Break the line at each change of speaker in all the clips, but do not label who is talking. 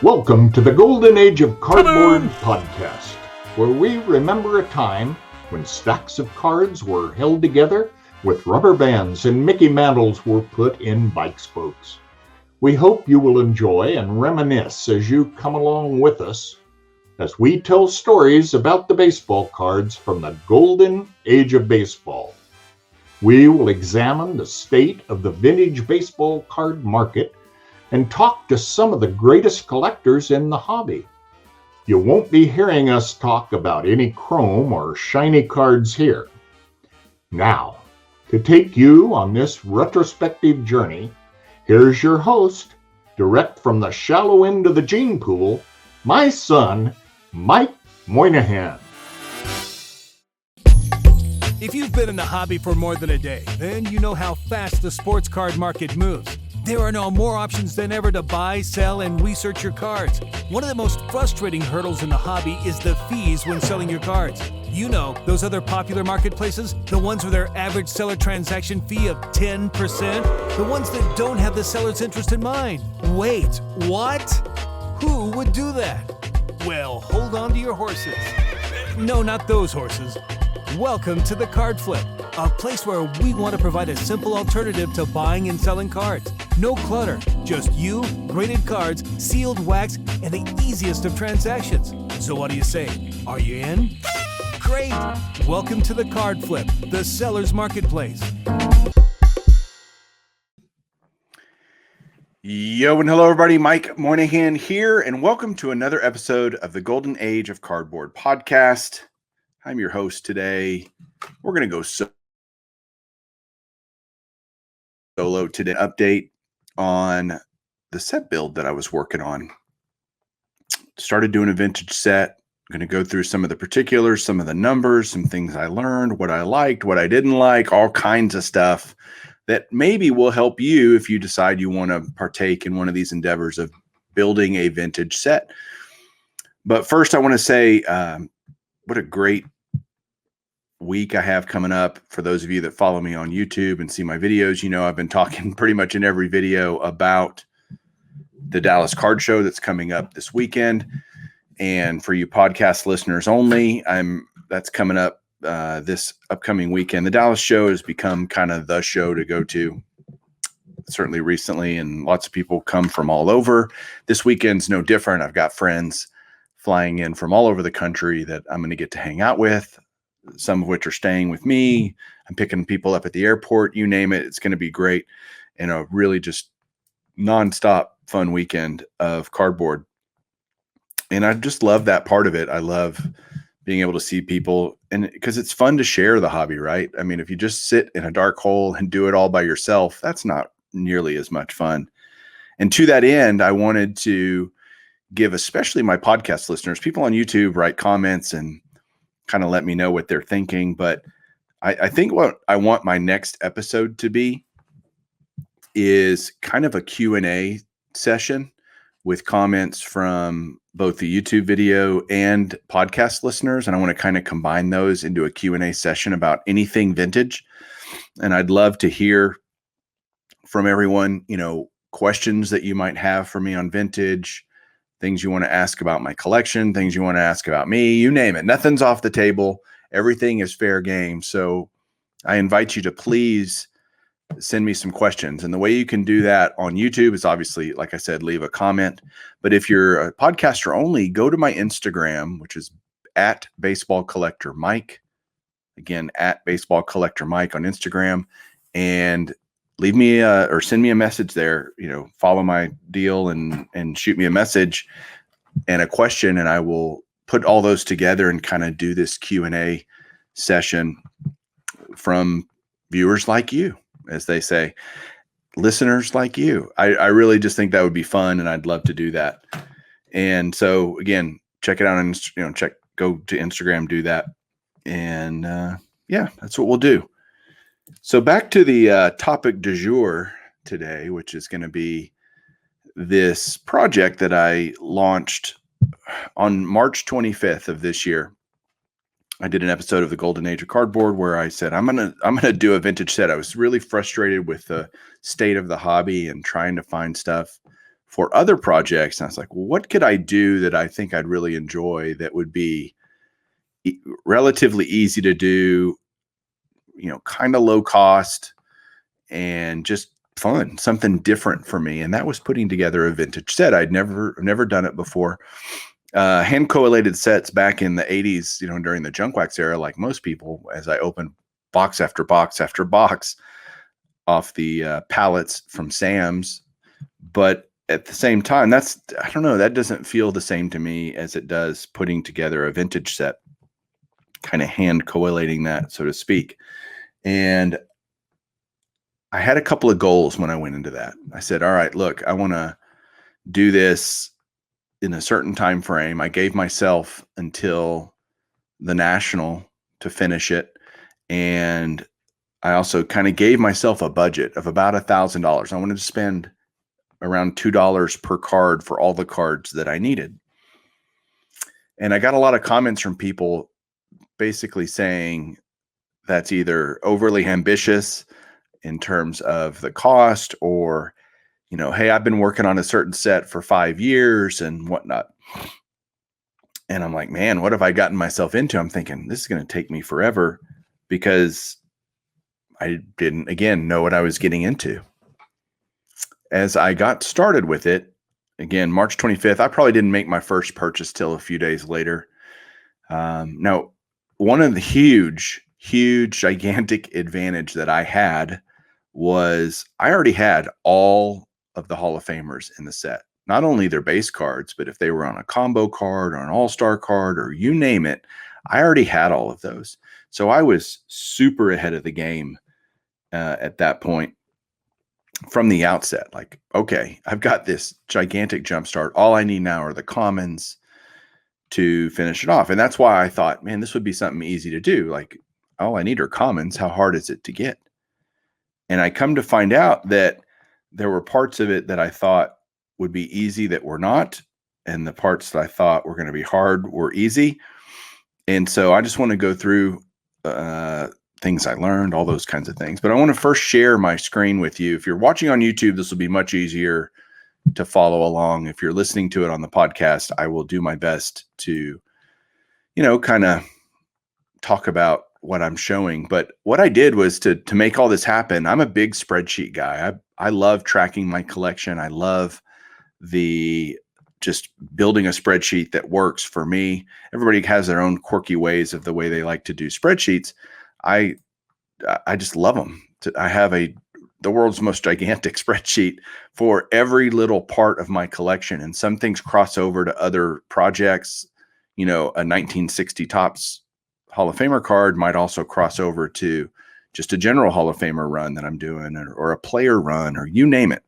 Welcome to the Golden Age of Cardboard podcast, where we remember a time when stacks of cards were held together with rubber bands and Mickey mantles were put in bike spokes. We hope you will enjoy and reminisce as you come along with us as we tell stories about the baseball cards from the Golden Age of Baseball. We will examine the state of the vintage baseball card market and talk to some of the greatest collectors in the hobby. You won't be hearing us talk about any chrome or shiny cards here. Now, to take you on this retrospective journey, here's your host, direct from the shallow end of the gene pool, my son, Mike Moynihan.
If you've been in the hobby for more than a day, then you know how fast the sports card market moves. There are now more options than ever to buy, sell, and research your cards. One of the most frustrating hurdles in the hobby is the fees when selling your cards. You know, those other popular marketplaces, the ones with their average seller transaction fee of 10%, the ones that don't have the seller's interest in mind. Wait, what? Who would do that? Well, hold on to your horses. No, not those horses. Welcome to the Card Flip, a place where we want to provide a simple alternative to buying and selling cards. No clutter, just you, graded cards, sealed wax, and the easiest of transactions. So what do you say? Are you in? Great! Welcome to the Card Flip, the seller's marketplace.
Yo and hello everybody, Mike Moynihan here, and welcome to another episode of the Golden Age of Cardboard podcast. I'm your host today. We're going to go solo today. Update on the set build that I was working on. Started doing a vintage set. Going to go through some of the particulars, some of the numbers, some things I learned, what I liked, what I didn't like, all kinds of stuff that maybe will help you if you decide you want to partake in one of these endeavors of building a vintage set. But first, I want to say what a great week I have coming up. For those of you that follow me on YouTube and see my videos, you know I've been talking pretty much in every video about the Dallas Card Show that's coming up this weekend. And for you podcast listeners only, that's coming up this upcoming weekend. The Dallas Show has become kind of the show to go to, certainly recently, and lots of people come from all over. This weekend's no different. I've got friends flying in from all over the country that I'm going to get to hang out with, some of which are staying with me. I'm picking people up at the airport, you name it. It's going to be great and a really just nonstop fun weekend of cardboard. And I just love that part of it. I love being able to see people, and because it's fun to share the hobby, right? I mean, if you just sit in a dark hole and do it all by yourself, that's not nearly as much fun. And to that end, I wanted to give, especially my podcast listeners, people on YouTube, write comments and kind of let me know what they're thinking. But I think what I want my next episode to be is kind of a Q&A session with comments from both the YouTube video and podcast listeners. And I want to kind of combine those into a Q&A session about anything vintage. And I'd love to hear from everyone, questions that you might have for me on vintage, things you want to ask about my collection, things you want to ask about me, you name it. Nothing's off the table. Everything is fair game. So I invite you to please send me some questions. And the way you can do that on YouTube is obviously, like I said, leave a comment. But if you're a podcaster only, go to my Instagram, which is at Baseball Collector Mike. Again, at Baseball Collector Mike on Instagram, and leave me or send me a message there. Follow my deal and shoot me a message and a question, and I will put all those together and kind of do this Q&A session from viewers like you, as they say, listeners like you. I really just think that would be fun, and I'd love to do that. And so again, check it out on go to Instagram, do that, and that's what we'll do. So back to the topic du jour today, which is going to be this project that I launched on March 25th of this year. I did an episode of the Golden Age of Cardboard where I said, I'm gonna do a vintage set. I was really frustrated with the state of the hobby and trying to find stuff for other projects. And I was like, well, what could I do that I think I'd really enjoy that would be relatively easy to do, kind of low cost and just fun, something different for me. And that was putting together a vintage set. I'd never done it before. Hand collated sets back in the 80s, during the junk wax era, like most people, as I opened box after box after box off the pallets from Sam's. But at the same time, I don't know, that doesn't feel the same to me as it does putting together a vintage set, kind of hand collating that, so to speak. And I had a couple of goals when I went into that. I said, all right, look, I want to do this in a certain time frame. I gave myself until the National to finish it. And I also kind of gave myself a budget of about $1,000. I wanted to spend around $2 per card for all the cards that I needed. And I got a lot of comments from people basically saying that's either overly ambitious in terms of the cost, or, hey, I've been working on a certain set for 5 years and whatnot. And I'm like, man, what have I gotten myself into? I'm thinking this is going to take me forever because I didn't, again, know what I was getting into. As I got started with it, again, March 25th, I probably didn't make my first purchase till a few days later. Now, one of the huge, gigantic advantage that I had was I already had all of the Hall of Famers in the set. Not only their base cards, but if they were on a combo card or an all-star card or you name it, I already had all of those. So I was super ahead of the game at that point from the outset. Like, okay, I've got this gigantic jumpstart. All I need now are the commons to finish it off. And that's why I thought, man, this would be something easy to do. Like, all I need are commons. How hard is it to get? And I come to find out that there were parts of it that I thought would be easy that were not. And the parts that I thought were going to be hard were easy. And so I just want to go through things I learned, all those kinds of things. But I want to first share my screen with you. If you're watching on YouTube, this will be much easier to follow along. If you're listening to it on the podcast, I will do my best to, kind of talk about what I'm showing. But what I did was to make all this happen. I'm a big spreadsheet guy. I love tracking my collection. I love just building a spreadsheet that works for me. Everybody has their own quirky ways of the way they like to do spreadsheets. I just love them. I have the world's most gigantic spreadsheet for every little part of my collection. And some things cross over to other projects. A 1960 Topps Hall of Famer card might also cross over to just a general Hall of Famer run that I'm doing, or a player run, or you name it.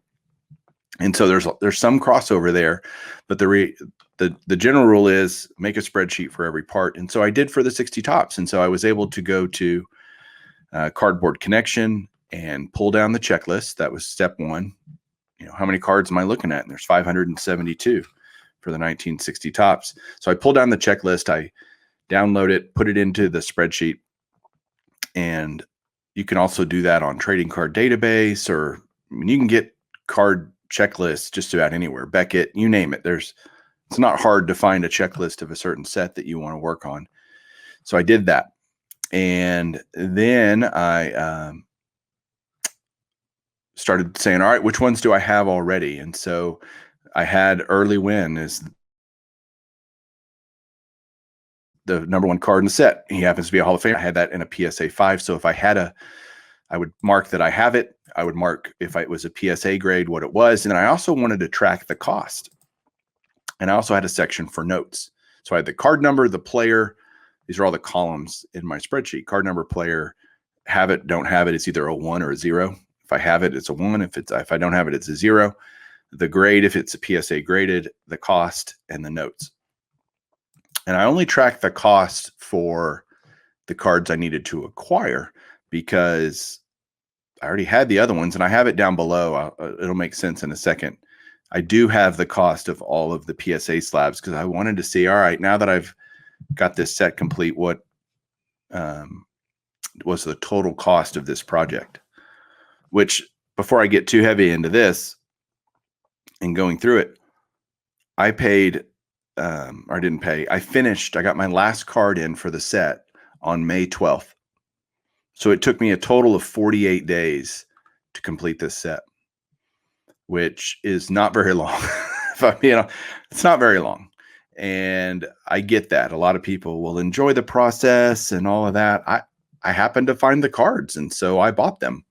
And so there's some crossover there, but the general rule is make a spreadsheet for every part. And so I did for the 60 Topps. And so I was able to go to Cardboard Connection and pull down the checklist. That was step one. How many cards am I looking at? And there's 572 for the 1960 Topps. So I pull down the checklist, I download it, put it into the spreadsheet. And you can also do that on Trading Card Database, or you can get card checklists just about anywhere. Beckett, you name it. It's not hard to find a checklist of a certain set that you want to work on. So I did that. And then I started saying, all right, which ones do I have already? And so I had Early Win as the number one card in the set. He happens to be a Hall of Famer. I had that in a PSA 5. So if I had I would mark that I have it. I would mark if it was a PSA grade, what it was. And then I also wanted to track the cost. And I also had a section for notes. So I had the card number, the player. These are all the columns in my spreadsheet. Card number, player, have it, don't have it. It's either a 1 or a 0. If I have it, it's a 1. If I don't have it, it's a 0. The grade, if it's a PSA graded, the cost, and the notes. And I only tracked the cost for the cards I needed to acquire because I already had the other ones, and I have it down below. It'll make sense in a second. I do have the cost of all of the PSA slabs because I wanted to see, all right, now that I've got this set complete, what was the total cost of this project? Which, before I get too heavy into this, and going through it, I paid, or I didn't pay. I got my last card in for the set on May 12th. So it took me a total of 48 days to complete this set, which is not very long. It's not very long. And I get that. A lot of people will enjoy the process and all of that. I happened to find the cards, and so I bought them.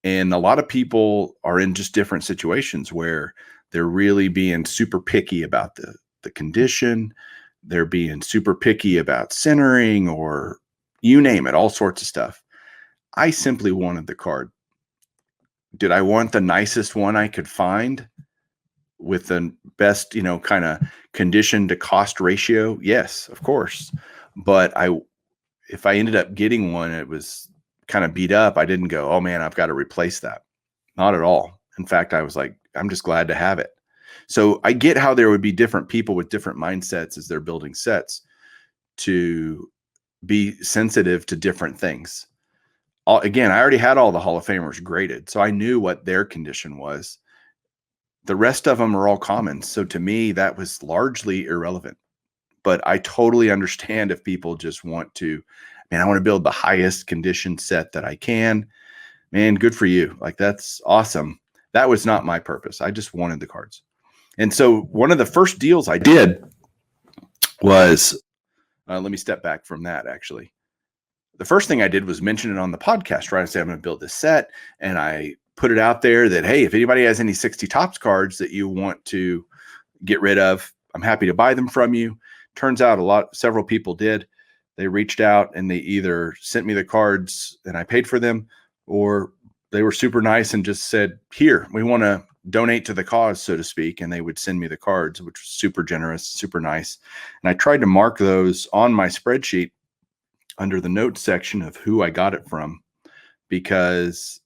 And a lot of people are in just different situations where they're really being super picky about the condition. They're being super picky about centering, or you name it, all sorts of stuff. I simply wanted the card. Did I want the nicest one I could find with the best, kind of condition to cost ratio? Yes, of course. But if I ended up getting one, it was kind of beat up, I didn't go, oh man, I've got to replace that. Not at all. In fact, I was like, I'm just glad to have it. So I get how there would be different people with different mindsets as they're building sets, to be sensitive to different things. Again, I already had all the Hall of Famers graded, so I knew what their condition was. The rest of them are all common. So to me, that was largely irrelevant. But I totally understand if people just want to, man, I want to build the highest condition set that I can. Man, good for you. Like, that's awesome. That was not my purpose. I just wanted the cards. And so one of the first deals I did was, let me step back from that, actually. The first thing I did was mention it on the podcast, right? I said, I'm going to build this set, and I put it out there that, hey, if anybody has any 60 Topps cards that you want to get rid of, I'm happy to buy them from you. Turns out several people did. They reached out and they either sent me the cards and I paid for them, or they were super nice and just said, here, we want to donate to the cause, so to speak. And they would send me the cards, which was super generous, super nice. And I tried to mark those on my spreadsheet under the notes section of who I got it from, because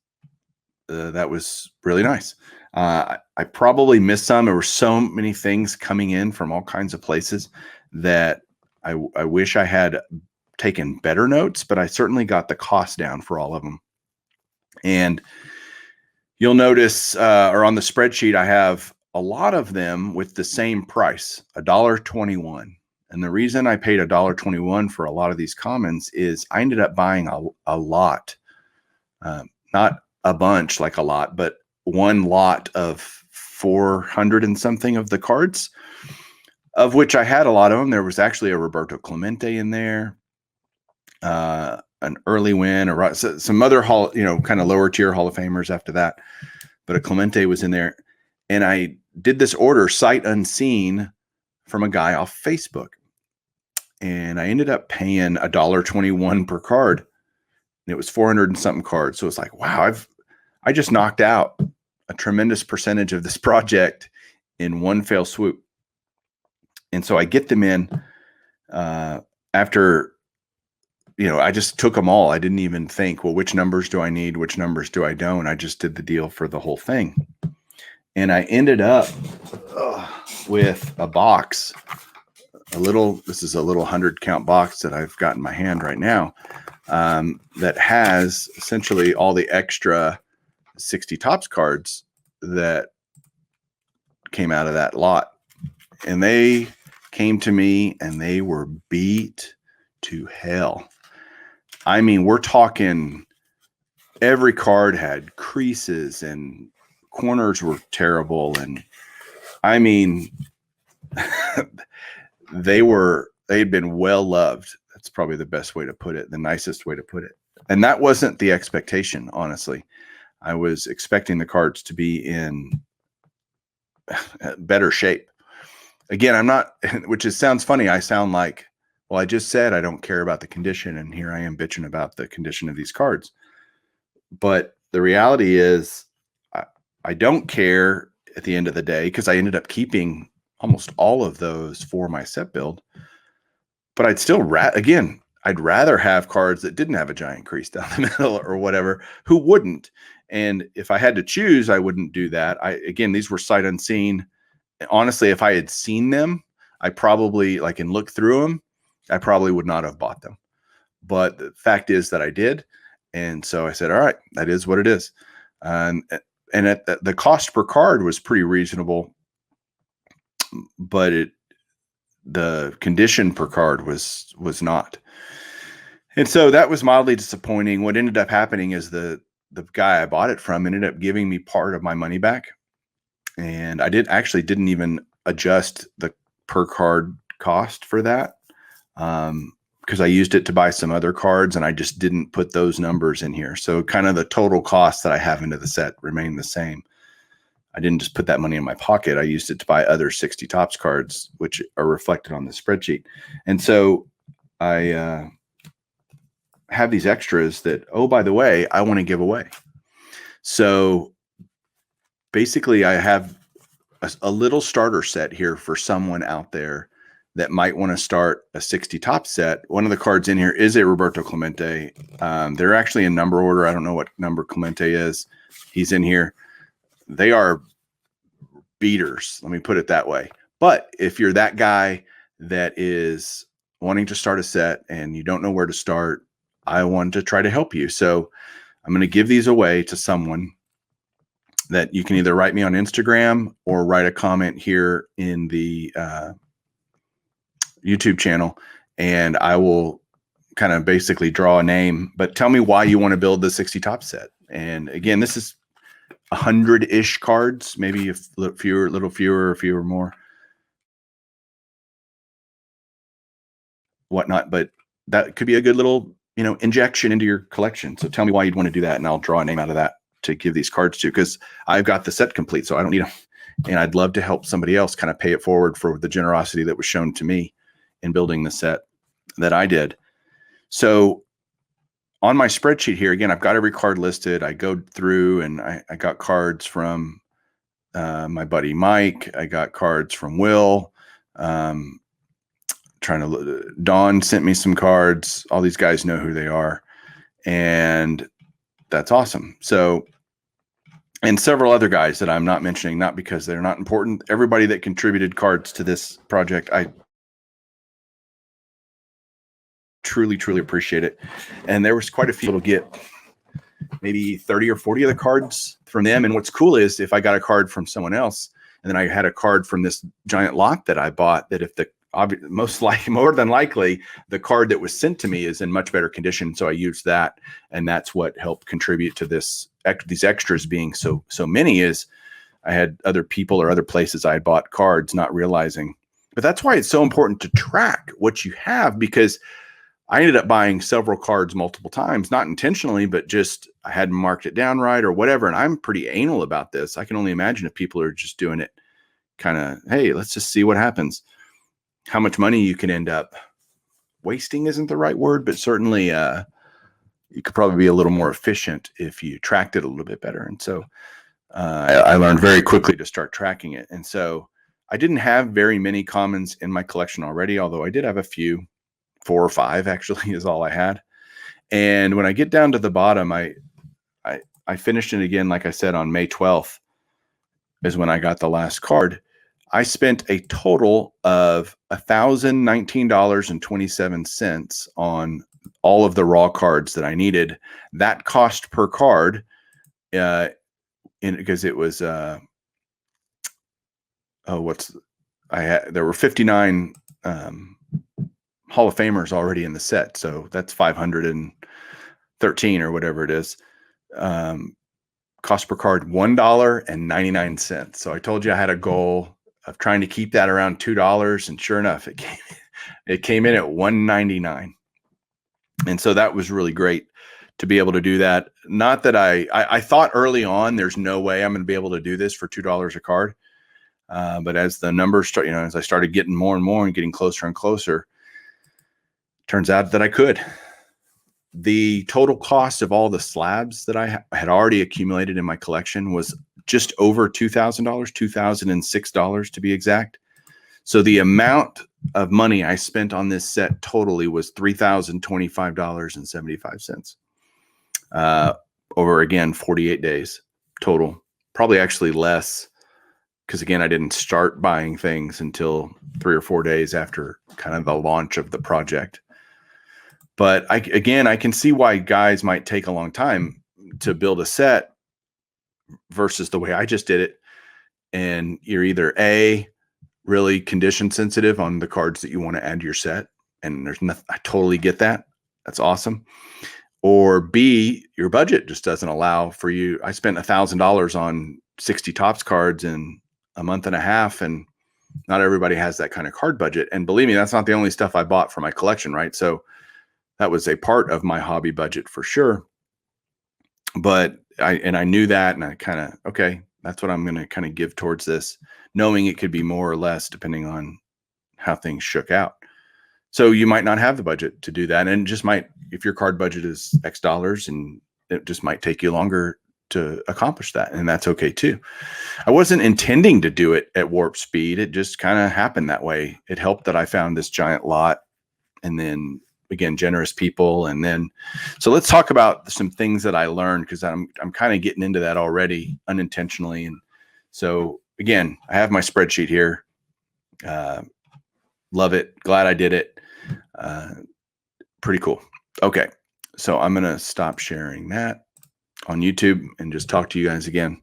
that was really nice. I probably missed some. There were so many things coming in from all kinds of places that I wish I had taken better notes, but I certainly got the cost down for all of them. And you'll notice, or on the spreadsheet, I have a lot of them with the same price, $1.21. And the reason I paid $1.21 for a lot of these commons is I ended up buying a lot, not a bunch like a lot, but one lot of 400 and something of the cards, of which I had a lot of them. There was actually a Roberto Clemente in there, an early win, or some other kind of lower tier Hall of Famers after that. But a Clemente was in there. And I did this order sight unseen from a guy off Facebook. And I ended up paying $1.21 per card. And it was 400 and something cards. So it's like, wow, I just knocked out a tremendous percentage of this project in one fell swoop. And so I get them in after, I just took them all. I didn't even think, well, which numbers do I need? Which numbers do I don't? I just did the deal for the whole thing. And I ended up with a box, this is a little 100 count box that I've got in my hand right now, that has essentially all the extra 60 Topps cards that came out of that lot. And they came to me and they were beat to hell. I mean, we're talking every card had creases and corners were terrible. And I mean, they had been well loved. That's probably the best way to put it, the nicest way to put it. And that wasn't the expectation, honestly. I was expecting the cards to be in better shape. Again, I'm not, sounds funny. I sound like, well, I just said I don't care about the condition, and here I am bitching about the condition of these cards. But the reality is I don't care at the end of the day, because I ended up keeping almost all of those for my set build. But I'd still, I'd rather have cards that didn't have a giant crease down the middle or whatever. Who wouldn't? And if I had to choose, I wouldn't do that. Again, these were sight unseen. Honestly, if I had seen them, I probably and looked through them, I probably would not have bought them. But the fact is that I did. And so I said, all right, that is what it is. And and at the cost per card was pretty reasonable, but the condition per card was not. And so that was mildly disappointing. What ended up happening is the guy I bought it from ended up giving me part of my money back. And I didn't even adjust the per card cost for that. Because I used it to buy some other cards and I just didn't put those numbers in here. So kind of the total cost that I have into the set remained the same. I didn't just put that money in my pocket. I used it to buy other 60 Topps cards, which are reflected on the spreadsheet. And so I have these extras that, oh, by the way, I want to give away. So basically I have a little starter set here for someone out there that might want to start a 60 Topps set. One of the cards in here is a Roberto Clemente. They're actually in number order. I don't know what number Clemente is. He's in here. They are beaters. Let me put it that way. But if you're that guy that is wanting to start a set and you don't know where to start, I want to try to help you. So I'm going to give these away to someone that you can either write me on Instagram or write a comment here in the YouTube channel, and I will kind of basically draw a name, but tell me why you want to build the 60 Topps set. And again, this is 100-ish cards, maybe a little fewer, more, whatnot. But that could be a good little, injection into your collection. So tell me why you'd want to do that, and I'll draw a name out of that to give these cards to, because I've got the set complete, so I don't need them. And I'd love to help somebody else kind of pay it forward for the generosity that was shown to me in building the set that I did. So on my spreadsheet here, again, I've got every card listed. I go through and I got cards from my buddy Mike. I got cards from Will. Don sent me some cards. All these guys know who they are. And that's awesome. So, and several other guys that I'm not mentioning, not because they're not important. Everybody that contributed cards to this project, I truly, truly appreciate it. And there was quite a few that'll get maybe 30 or 40 of the cards from them. And what's cool is if I got a card from someone else, and then I had a card from this giant lot that I bought, that if the more than likely the card that was sent to me is in much better condition. So I used that, and that's what helped contribute to these extras being so many. Is I had other people or other places I had bought cards, not realizing. But that's why it's so important to track what you have, because I ended up buying several cards multiple times, not intentionally, but just I hadn't marked it down right or whatever. And I'm pretty anal about this. I can only imagine if people are just doing it kind of, hey, let's just see what happens. How much money you can end up wasting isn't the right word, but certainly you could probably be a little more efficient if you tracked it a little bit better. And so I learned very quickly to start tracking it. And so I didn't have very many commons in my collection already, although I did have a few. 4 or 5 actually is all I had. And when I get down to the bottom, I finished it again, like I said, on May 12th is when I got the last card. I spent a total of $1,019.27 on all of the raw cards that I needed. That cost per card, because it was there were 59 Hall of Famers already in the set. So that's 513 or whatever it is. Cost per card, $1.99. So I told you I had a goal of trying to keep that around $2. And sure enough, it came in at $1.99. And so that was really great to be able to do that. Not that I thought early on, there's no way I'm going to be able to do this for $2 a card. But as the numbers start, as I started getting more and more and getting closer and closer, turns out that I could. The total cost of all the slabs that I had already accumulated in my collection was just over $2,000, $2,006 to be exact. So the amount of money I spent on this set totally was $3,025.75 over, again, 48 days total. Probably actually less, because again, I didn't start buying things until 3 or 4 days after kind of the launch of the project. But I can see why guys might take a long time to build a set versus the way I just did it. And you're either A, really condition sensitive on the cards that you want to add to your set. And there's nothing, I totally get that. That's awesome. Or B, your budget just doesn't allow for you. I spent $1,000 on 60 Topps cards in a month and a half, and not everybody has that kind of card budget. And believe me, that's not the only stuff I bought for my collection, right? So that was a part of my hobby budget for sure. But I knew that, and I kind of, okay, that's what I'm going to kind of give towards this, knowing it could be more or less depending on how things shook out. So you might not have the budget to do that. And it just might, if your card budget is X dollars, and it just might take you longer to accomplish that. And that's okay too. I wasn't intending to do it at warp speed. It just kind of happened that way. It helped that I found this giant lot, and then again, generous people. And then, so let's talk about some things that I learned, because I'm kind of getting into that already unintentionally. And so again, I have my spreadsheet here. Love it. Glad I did it. Pretty cool. Okay. So I'm going to stop sharing that on YouTube and just talk to you guys again.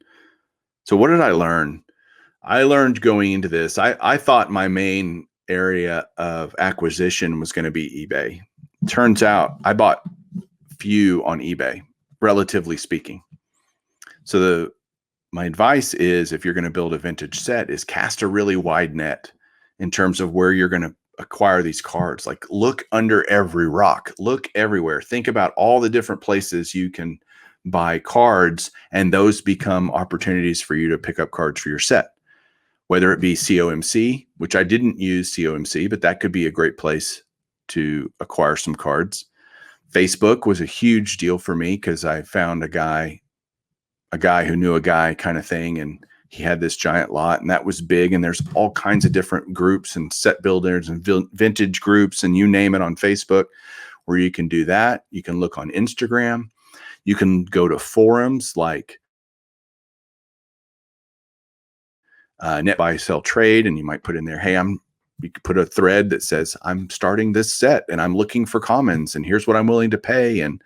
So what did I learn? I learned going into this, I thought my main area of acquisition was going to be eBay. Turns out I bought few on eBay, relatively speaking. So my advice is, if you're going to build a vintage set, is cast a really wide net in terms of where you're going to acquire these cards. Like, look under every rock, look everywhere. Think about all the different places you can buy cards, and those become opportunities for you to pick up cards for your set. Whether it be COMC, which I didn't use COMC, but that could be a great place to acquire some cards. Facebook was a huge deal for me because I found a guy who knew a guy kind of thing, and he had this giant lot, and that was big. And there's all kinds of different groups and set builders and vintage groups, and you name it, on Facebook, where you can do that. You can look on Instagram. You can go to forums like Net Buy Sell Trade, and you might put in there, hey, you could put a thread that says, I'm starting this set and I'm looking for commons, and here's what I'm willing to pay. And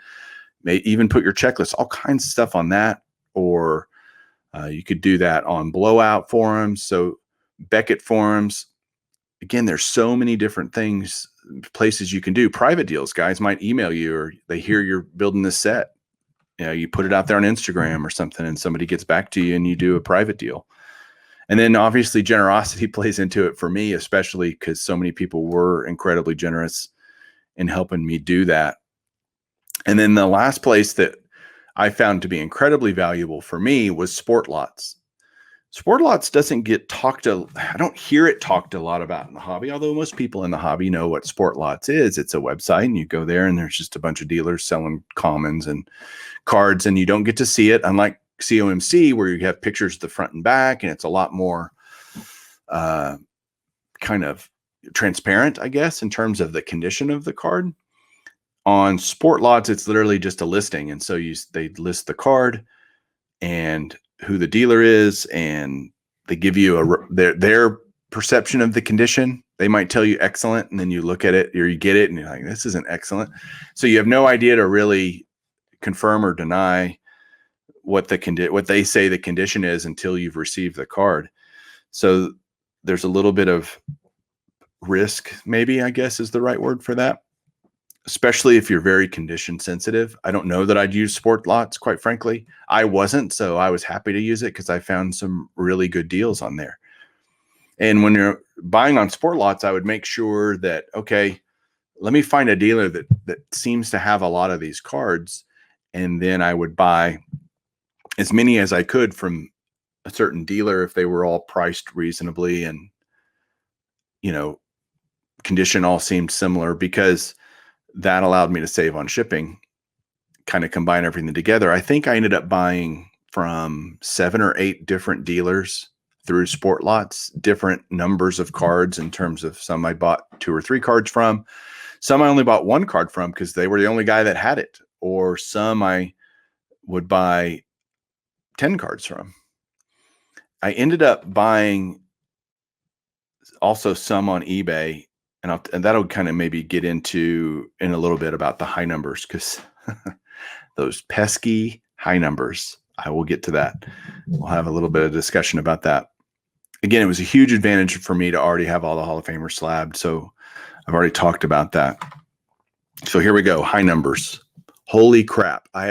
may even put your checklist, all kinds of stuff on that. Or you could do that on Blowout forums. So Beckett forums. Again, there's so many different things, places you can do. Private deals, guys might email you, or they hear you're building this set. You put it out there on Instagram or something, and somebody gets back to you and you do a private deal. And then obviously generosity plays into it for me, especially because so many people were incredibly generous in helping me do that. And then the last place that I found to be incredibly valuable for me was Sport Lots. Sport Lots doesn't get I don't hear it talked a lot about in the hobby, although most people in the hobby know what Sport Lots is. It's a website, and you go there and there's just a bunch of dealers selling commons and cards, and you don't get to see it, unlike COMC, where you have pictures of the front and back, and it's a lot more kind of transparent, I guess, in terms of the condition of the card. On Sport Lots, it's literally just a listing. And so they list the card and who the dealer is, and they give you their perception of the condition. They might tell you excellent, and then you look at it, or you get it and you're like, this isn't excellent. So you have no idea to really confirm or deny what they say the condition is until you've received the card. So there's a little bit of risk, maybe, I guess is the right word for that, especially if you're very condition sensitive. I don't know that I'd use Sport Lots, quite frankly. I wasn't, so I was happy to use it because I found some really good deals on there. And when you're buying on Sport Lots, I would make sure that, okay, let me find a dealer that seems to have a lot of these cards, and then I would buy as many as I could from a certain dealer if they were all priced reasonably and, condition all seemed similar, because that allowed me to save on shipping, kind of combine everything together. I think I ended up buying from 7 or 8 different dealers through Sport Lots, different numbers of cards, in terms of some I bought 2 or 3 cards from, some I only bought 1 card from because they were the only guy that had it, or some I would buy 10 cards from. I ended up buying also some on eBay, and that'll kind of maybe get into in a little bit about the high numbers, because those pesky high numbers. I will get to that. We'll have a little bit of discussion about that. Again, it was a huge advantage for me to already have all the Hall of Famers slabbed. So I've already talked about that. So here we go. High numbers. Holy crap. I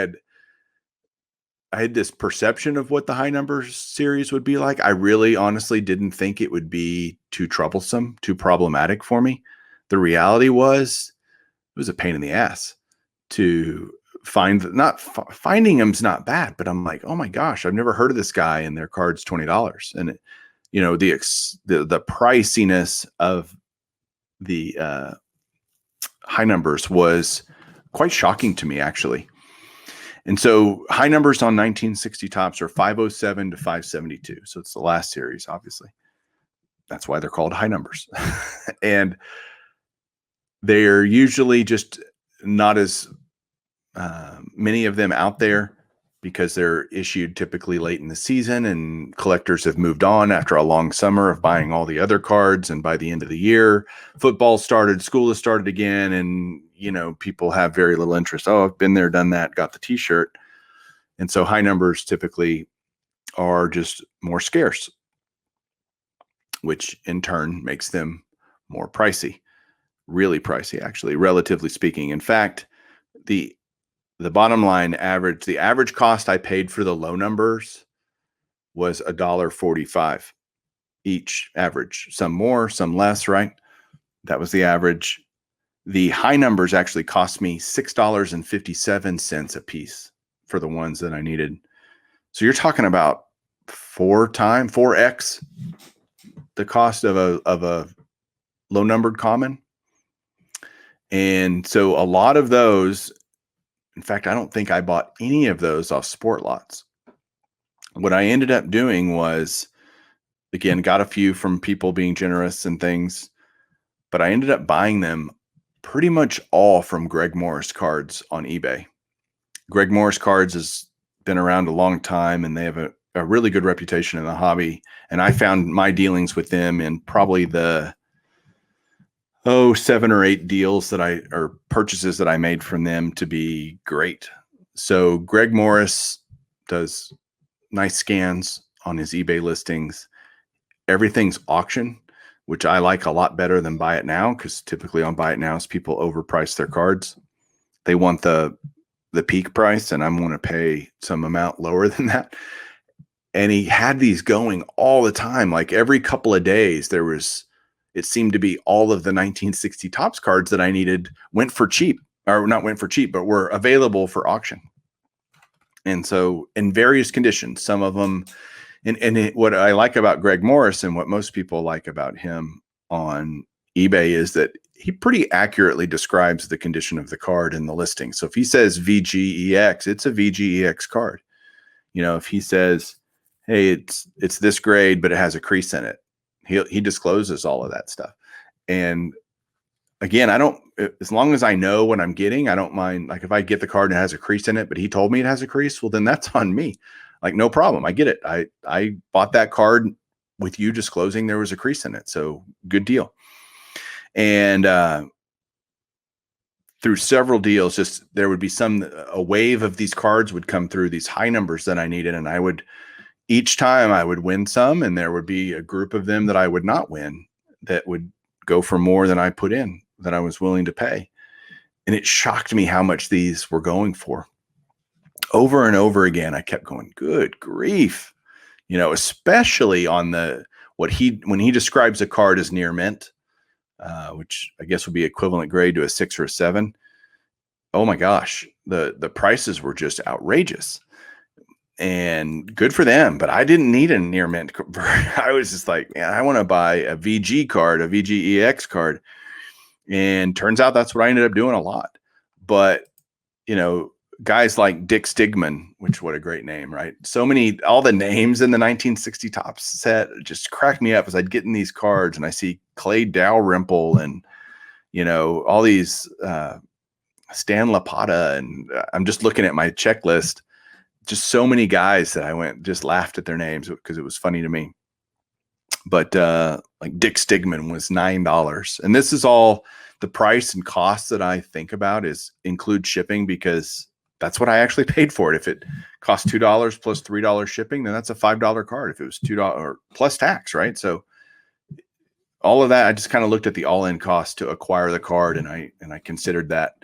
had this perception of what the high numbers series would be like. I really honestly didn't think it would be too troublesome, too problematic for me. The reality was it was a pain in the ass to find. Finding them's not bad, but I'm like, oh my gosh, I've never heard of this guy, and their card's $20. And it, the priciness of the high numbers was quite shocking to me, actually. And so high numbers on 1960 tops are 507 to 572. So it's the last series, obviously. That's why they're called high numbers. And they're usually just not as many of them out there because they're issued typically late in the season, and collectors have moved on after a long summer of buying all the other cards. And by the end of the year, football started, school has started again, and people have very little interest. Oh, I've been there, done that, got the t-shirt. And so high numbers typically are just more scarce, which in turn makes them more pricey, really pricey, actually, relatively speaking. In fact, the bottom line average, the average cost I paid for the low numbers was $1.45 each average, some more, some less, right? That was the average. The high numbers actually cost me $6.57 a piece for the ones that I needed. So you're talking about 4x the cost of a low numbered common. And so a lot of those, in fact, I don't think I bought any of those off sport lots. What I ended up doing was, again, got a few from people being generous and things, but I ended up buying them pretty much all from Greg Morris Cards on eBay. Greg Morris Cards has been around a long time, and they have a really good reputation in the hobby. And I found my dealings with them in probably the 7 or 8 deals or purchases that I made from them to be great. So Greg Morris does nice scans on his eBay listings. Everything's auction, which I like a lot better than Buy It Now, because typically on Buy It Now, people overprice their cards. They want the peak price, and I'm going to pay some amount lower than that. And he had these going all the time. Like every couple of days, it seemed to be all of the 1960 Topps cards that I needed went for cheap, or not went for cheap, but were available for auction. And so in various conditions, some of them, what I like about Greg Morris and what most people like about him on eBay is that he pretty accurately describes the condition of the card in the listing. So if he says VGEX, it's a VGEX card. If he says, hey, it's this grade, but it has a crease in it, he discloses all of that stuff. And again, as long as I know what I'm getting, I don't mind. Like if I get the card and it has a crease in it, but he told me it has a crease, well, then that's on me. Like, no problem. I get it. I bought that card with you disclosing there was a crease in it. So good deal. And through several deals, there would be a wave of these cards would come through, these high numbers that I needed. And each time I would win some, and there would be a group of them that I would not win, that would go for more than I put in, that I was willing to pay. And it shocked me how much these were going for. Over and over again, I kept going, good grief. Especially on when he describes a card as near mint, which I guess would be equivalent grade to a 6 or a 7. Oh my gosh, the prices were just outrageous. And good for them, but I didn't need a near mint. I was just like, man, I want to buy a VG card, a VGEX card. And turns out that's what I ended up doing a lot. But, guys like Dick Stigman, which what a great name, right? All the names in the 1960 Topps set just cracked me up as I'd get in these cards and I see Clay Dalrymple and, all these Stan Lapata. And I'm just looking at my checklist. Just so many guys that just laughed at their names because it was funny to me. But like Dick Stigman was $9. And this is all the price and cost that I think about include shipping, because that's what I actually paid for it. If it cost $2 plus $3 shipping, then that's a $5 card. If it was $2 plus tax, right? So all of that, I just kind of looked at the all-in cost to acquire the card, and I considered that.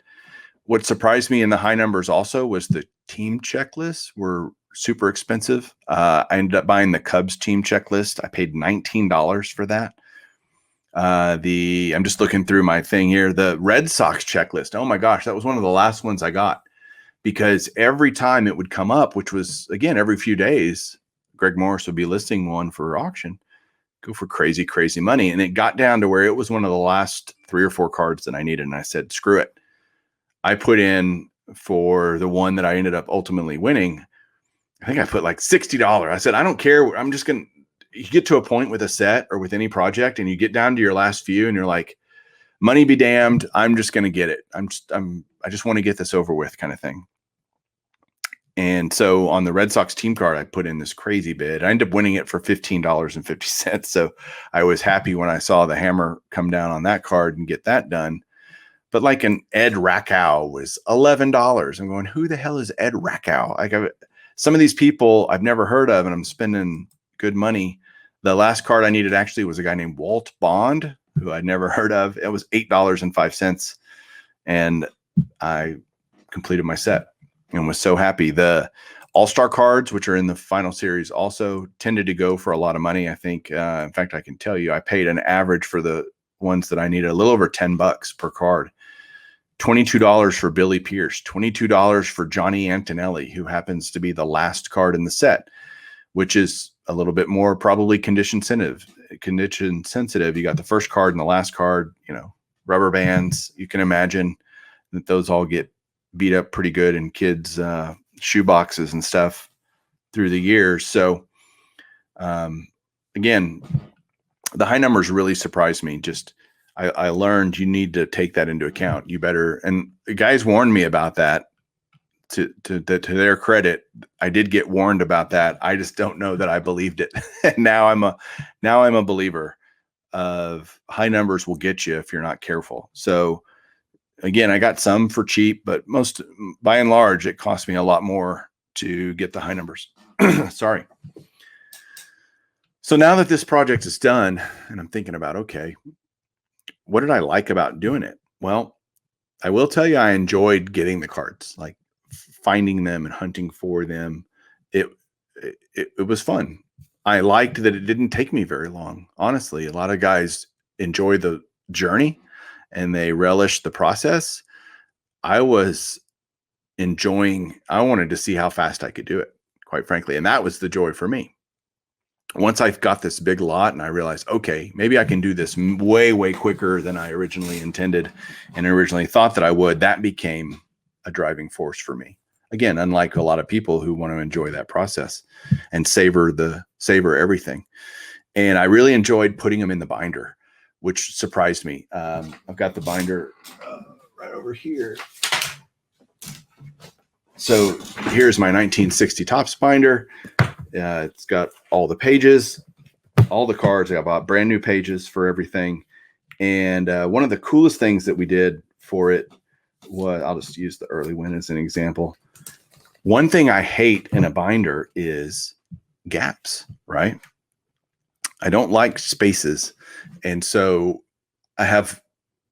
What surprised me in the high numbers also was the team checklists were super expensive. I ended up buying the Cubs team checklist. I paid $19 for that. I'm just looking through my thing here. The Red Sox checklist. Oh my gosh, that was one of the last ones I got, because every time it would come up, which was again every few days, Greg Morris would be listing one for auction, go for crazy, crazy money. And it got down to where it was one of the last 3 or 4 cards that I needed. And I said, screw it. I put in for the one that I ended up ultimately winning. I think I put like $60. I said, I don't care. I'm just going to, you get to a point with a set or with any project and you get down to your last few and you're like, money be damned. I'm just going to get it. I just want to get this over with, kind of thing. And so on the Red Sox team card, I put in this crazy bid. I ended up winning it for $15.50. So I was happy when I saw the hammer come down on that card and get that done. But like an Ed Rackow was $11. I'm going, who the hell is Ed Rackow? Like some of these people I've never heard of, and I'm spending good money. The last card I needed actually was a guy named Walt Bond, who I'd never heard of. It was $8.05. And I completed my set and was so happy. The All-Star cards, which are in the final series, also tended to go for a lot of money. I think, in fact, I can tell you, I paid an average for the ones that I needed a little over $10 per card. $22 for Billy Pierce, $22 for Johnny Antonelli, who happens to be the last card in the set, which is a little bit more probably condition sensitive. You got the first card and the last card, rubber bands. You can imagine that those all get beat up pretty good in kids' shoe boxes and stuff through the years. So again, the high numbers really surprised me. Just I learned you need to take that into account. You better, and the guys warned me about that. To their credit, I did get warned about that. I just don't know that I believed it. And now I'm a believer of high numbers will get you if you're not careful. So again, I got some for cheap, but by and large, it cost me a lot more to get the high numbers. Sorry. So now that this project is done and I'm thinking about, okay, what did I like about doing it? Well, I will tell you, I enjoyed getting the cards, like finding them and hunting for them. It was fun. I liked that it didn't take me very long. Honestly, a lot of guys enjoy the journey and they relish the process. I was enjoying, I wanted to see how fast I could do it, quite frankly. And that was the joy for me. Once I've got this big lot and I realized, okay, maybe I can do this way, way quicker than I originally intended and originally thought that I would, that became a driving force for me. Again, unlike a lot of people who want to enjoy that process and savor everything. And I really enjoyed putting them in the binder, which surprised me. I've got the binder right over here. So here's my 1960 Topps binder. It's got all the pages, all the cards. I bought brand new pages for everything. And one of the coolest things that we did for it was, I'll just use the early win as an example. One thing I hate in a binder is gaps, right? I don't like spaces. And so I have,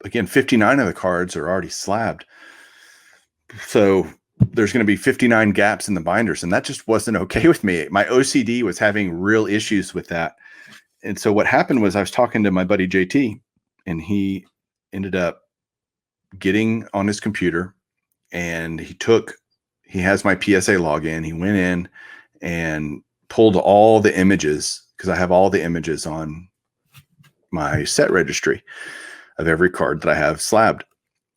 again, 59 of the cards are already slabbed. So there's going to be 59 gaps in the binders, and that just wasn't okay with me. My OCD was having real issues with that. And so what happened was I was talking to my buddy JT, and he ended up getting on his computer, and he has my PSA login. He went in and pulled all the images, because I have all the images on my set registry of every card that I have slabbed.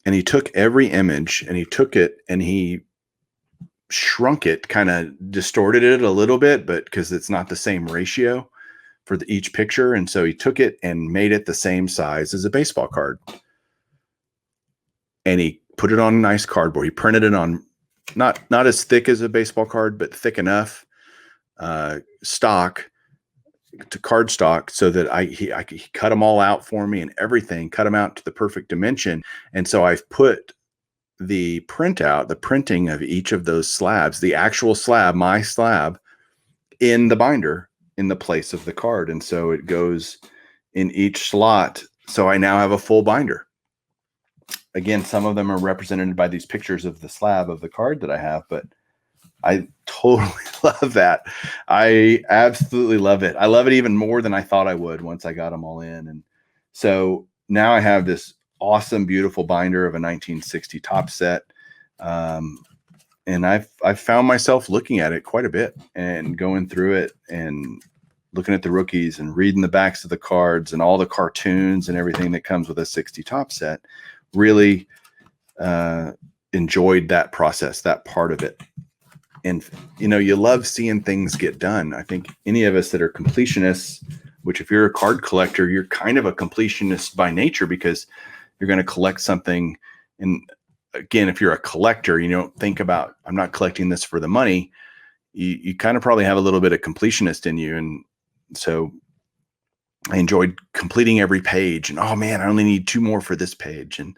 And he took every image and he took it and he shrunk it, kind of distorted it a little bit, but because it's not the same ratio for each picture. And so he took it and made it the same size as a baseball card. And he put it on a nice cardboard. He printed it on not as thick as a baseball card, but thick enough stock to card stock, so that he cut them all out for me and everything, cut them out to the perfect dimension. And so I've put the printout, the printing of each of those slabs, the actual slab, my slab, in the binder in the place of the card. And so it goes in each slot. So I now have a full binder. Again, some of them are represented by these pictures of the slab of the card that I have, but I totally love that. I absolutely love it. I love it even more than I thought I would once I got them all in. And so now I have this awesome, beautiful binder of a 1960 top set. And I've found myself looking at it quite a bit and going through it and looking at the rookies and reading the backs of the cards and all the cartoons and everything that comes with a 60 top set. Really enjoyed that process, that part of it. And, you know, you love seeing things get done. I think any of us that are completionists, which if you're a card collector, you're kind of a completionist by nature because you're going to collect something. And again, if you're a collector, you don't think about, I'm not collecting this for the money. You kind of probably have a little bit of completionist in you. And so I enjoyed completing every page and, oh man, I only need 2 more for this page and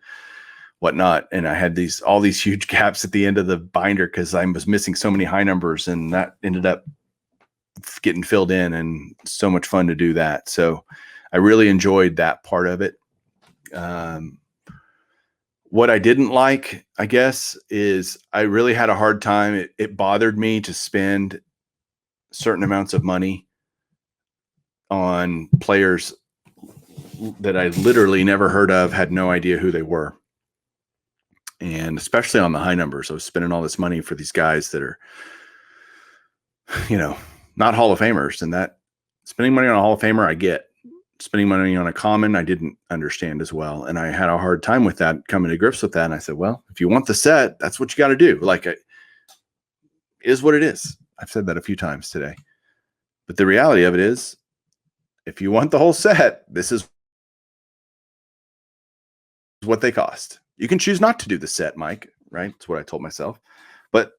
whatnot. And I had all these huge gaps at the end of the binder because I was missing so many high numbers, and that ended up getting filled in, and so much fun to do that. So I really enjoyed that part of it. What I didn't like, I guess, is I really had a hard time. It bothered me to spend certain amounts of money on players that I literally never heard of, had no idea who they were. And especially on the high numbers, I was spending all this money for these guys that are, you know, not Hall of Famers. And that spending money on a Hall of Famer, I get. Spending money on a common, I didn't understand as well. And I had a hard time with that, coming to grips with that. And I said, well, if you want the set, that's what you got to do. Like, it is what it is. I've said that a few times today. But the reality of it is, if you want the whole set, this is what they cost. You can choose not to do the set, Mike, right? That's what I told myself. But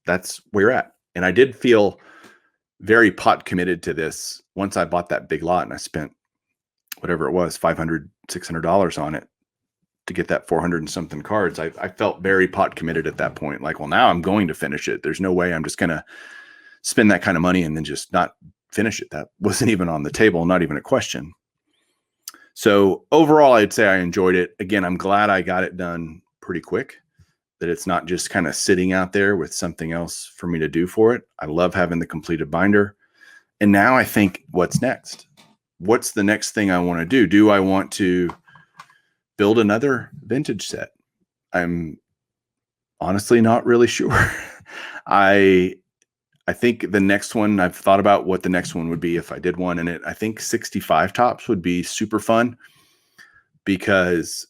that's where you're at. And I did feel very pot committed to this once I bought that big lot and I spent whatever it was, $500, $600 on it to get that 400 and something cards. I felt very pot committed at that point. Like, well, now I'm going to finish it. There's no way I'm just going to spend that kind of money and then just not finish it. That wasn't even on the table, not even a question. So overall, I'd say I enjoyed it. Again, I'm glad I got it done pretty quick, that it's not just kind of sitting out there with something else for me to do for it. I love having the completed binder. And now I think, what's next? What's the next thing I want to do? Do I want to build another vintage set? I'm honestly not really sure. I think the next one, I've thought about what the next one would be if I did one. And I think 65 tops would be super fun because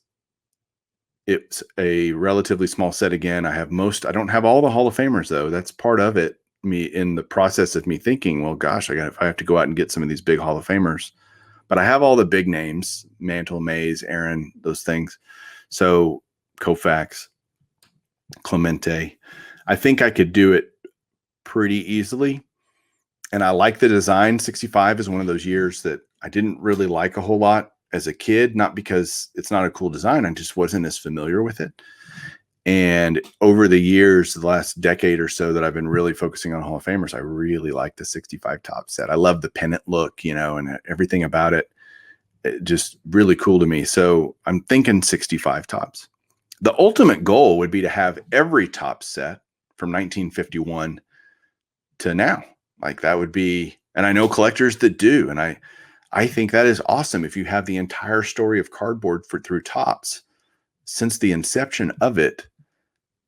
it's a relatively small set. Again, I don't have all the Hall of Famers though. That's part of it. Me in the process of me thinking, well, gosh, if I have to go out and get some of these big Hall of Famers, but I have all the big names, Mantle, Mays, Aaron, those things. So Koufax, Clemente, I think I could do it pretty easily. And I like the design. 65 is one of those years that I didn't really like a whole lot as a kid, not because it's not a cool design. I just wasn't as familiar with it. And over the years, the last decade or so that I've been really focusing on Hall of Famers, I really like the 65 top set. I love the pennant look, and everything about it. It just really cool to me. So I'm thinking 65 tops. The ultimate goal would be to have every top set from 1951 to now. Like, that would be, and I know collectors that do. And I think that is awesome. If you have the entire story of cardboard through tops since the inception of it,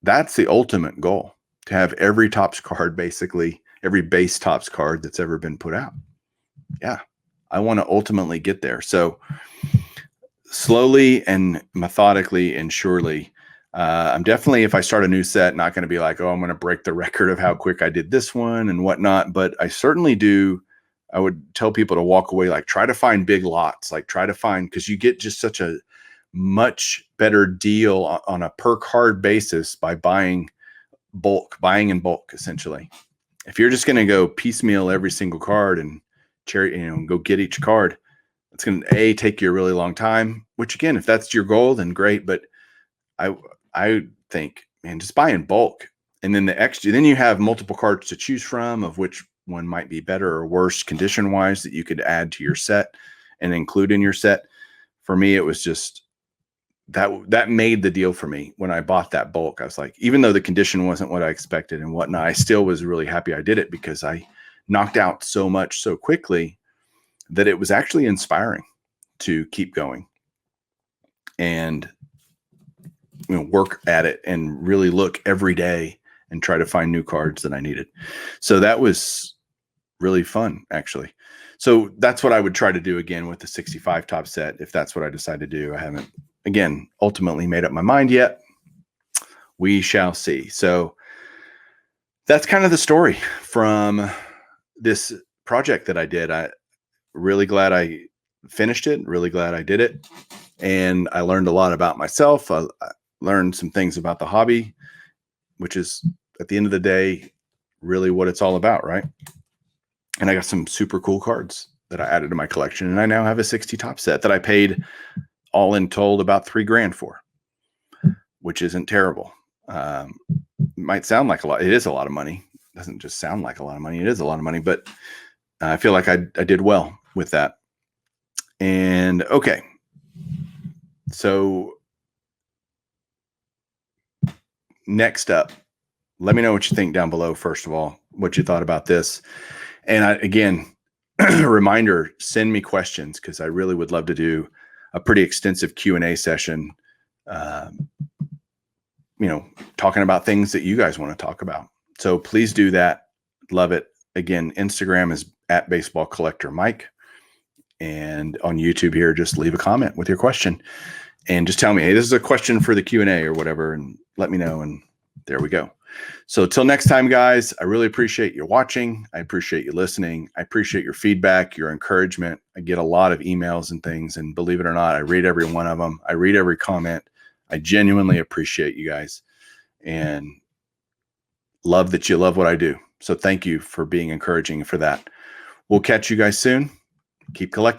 that's the ultimate goal, to have every tops card, basically every base tops card that's ever been put out. Yeah, I want to ultimately get there. So slowly and methodically and surely, I'm definitely, if I start a new set, not going to be like, oh, I'm going to break the record of how quick I did this one and whatnot. But I certainly do. I would tell people to walk away, like, try to find big lots, like try to find, because you get just such a much better deal on a per card basis by buying in bulk, essentially. If you're just going to go piecemeal every single card and go get each card, it's going to take you a really long time, which, again, if that's your goal, then great. But I think, man, just buy in bulk. And then the extra, then you have multiple cards to choose from, of which one might be better or worse condition wise that you could add to your set and include in your set. For me, it was just that made the deal for me. When I bought that bulk, I was like, even though the condition wasn't what I expected and whatnot, I still was really happy I did it, because I knocked out so much so quickly that it was actually inspiring to keep going and, you know, work at it and really look every day and try to find new cards that I needed. So that was really fun, actually. So that's what I would try to do again with the 65 top set, if that's what I decide to do. I haven't, again, ultimately made up my mind yet. We shall see. So that's kind of the story from this project that I did. I really glad I finished it, really glad I did it. And I learned a lot about myself. I learned some things about the hobby, which is at the end of the day, really what it's all about, right? And I got some super cool cards that I added to my collection. And I now have a 60 top set that I paid all in told about $3,000 for, which isn't terrible. Might sound like a lot. It is a lot of money. It doesn't just sound like a lot of money. It is a lot of money, but I feel like I did well with that. And okay. So next up, let me know what you think down below. First of all, what you thought about this. And again, reminder, send me questions, because I really would love to do a pretty extensive Q&A session, you know, talking about things that you guys want to talk about. So please do that. Love it. Again, Instagram is @BaseballCollectorMike. And on YouTube here, just leave a comment with your question and just tell me, hey, this is a question for the Q&A or whatever, and let me know. And there we go. So till next time, guys, I really appreciate you watching. I appreciate you listening. I appreciate your feedback, your encouragement. I get a lot of emails and things, and believe it or not, I read every one of them. I read every comment. I genuinely appreciate you guys and love that you love what I do. So thank you for being encouraging for that. We'll catch you guys soon. Keep collecting.